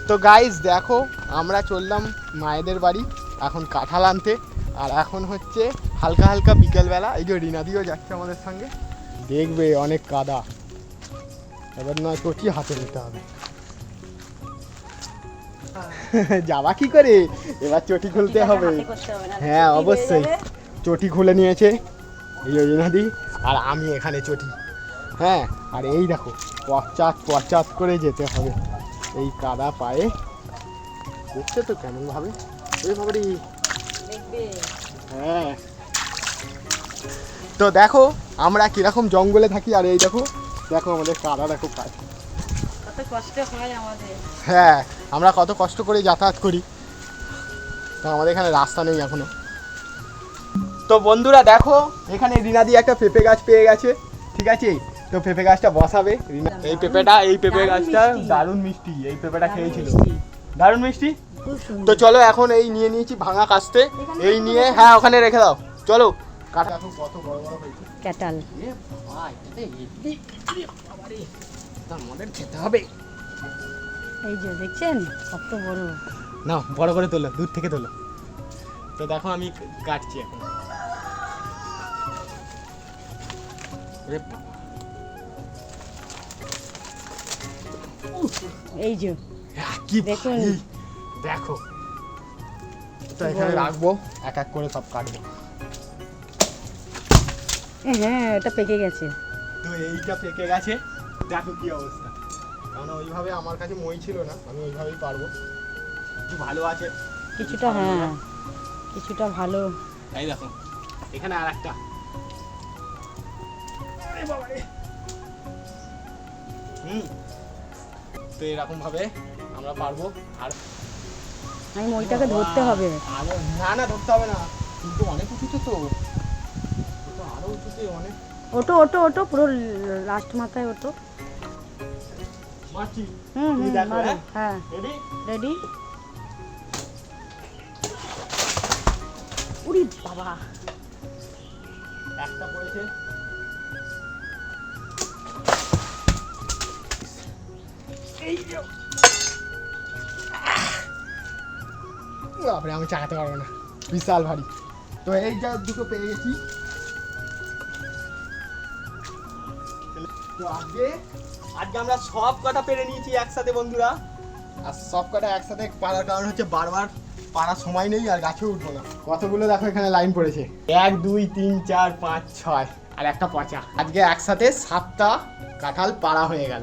তো গাইস দেখো, আমরা চললাম মায়েদের বাড়ি এখন কাঁঠাল আনতে। আর এখন হচ্ছে হালকা হালকা বিকেলবেলা, এই যে রিনাদিও যাচ্ছে আমাদের সঙ্গে। দেখবে অনেক কাদা, এবার নয় চটি হাতে নিতে হবে। যাবা কি করে, এবার চটি খুলতে হবে। হ্যাঁ অবশ্যই, চটি খুলে নিয়েছে এই রিনাদি, আর আমি এখানে চটি। হ্যাঁ, আর এই দেখো পশ্চাৎ পশ্চাৎ করে যেতে হবে এই কাদা পায়ে। দেখছো তো কেমন ভাবে, ওই ভাবে। হ্যাঁ, তো দেখো আমরা কিরকম জঙ্গলে থাকি, আর এই দেখো দেখো আমাদের কাদা দেখো পায়ে। কত কষ্ট হয় আমাদের। হ্যাঁ, আমরা কত কষ্ট করে যাতায়াত করি, তো আমাদের এখানে রাস্তা নেই এখনো। তো বন্ধুরা দেখো, এখানে রিনাদি একটা পেঁপে গাছ পেয়ে গেছে, ঠিক আছে? তো পেঁপে গাছটা বসাবে। এই পেঁপে গাছটা দারুণ মিষ্টি, এই পেঁপেটা খেয়েছিল, দারুণ মিষ্টি। তো চলো এখন এই নিয়ে নিয়েছি ভাঙা কাস্তে, এই নিয়ে হ্যাঁ ওখানে রেখে দাও, চলো। কাঁঠাল কত বড় বড় হয়েছে, কাঁঠাল আমাদের খেতে হবে। এই যে দেখছেন কত বড়। না বড় করে তোলো, দূর থেকে তোলো। তো দেখো আমি কাটছি এখন। এই যে কি দেখুন, দেখো। তো এখানে রাখবো, এক এক করে সব কাটবো। হ্যাঁ এটা পেকে গেছে। তো এইটা পেকে গেছে, দেখো কি অবস্থা। কারণ ওইভাবে আমার কাছে মই ছিল না, আমি ওইভাবেই পারবো। কিছু ভালো আছে, কিছুটা হ্যাঁ, কিছুটা ভালো। এই দেখো এখানে আর একটা। তো এরকম ভাবে আমরা পারবো। আর আমি মইটাকে ধরতে হবে। না না ধরতে হবে না, কিন্তু অনেক উঁচুতে, তো আরো উঁচুতে অনেক। ওটো ওটো ওটো পুরো লাস্ট মাথায় ওটো। মাছি। হুম মারো। হ্যাঁ রেডি রেডি। উরি বাবা, একটা পড়েছে। এই যে বাপরে, আমি চাকাতে পারবো না, বিশাল ভারী। তো এই যা দুটো পেয়ে গেছি। তো আজকে আমরা সব কটা পেরে নিয়েছি একসাথে বন্ধুরা। আর সব কটা একসাথে পারার কারণ হচ্ছে বারবার পারার সময় নেই, আর গাছে উঠবো না। কতগুলো দেখো এখানে লাইন পড়েছে, 1 2 3 4 5 6 আর একটা পচা। আজকে একসাথে 7টা কাঁঠাল পাড়া হয়ে গেল।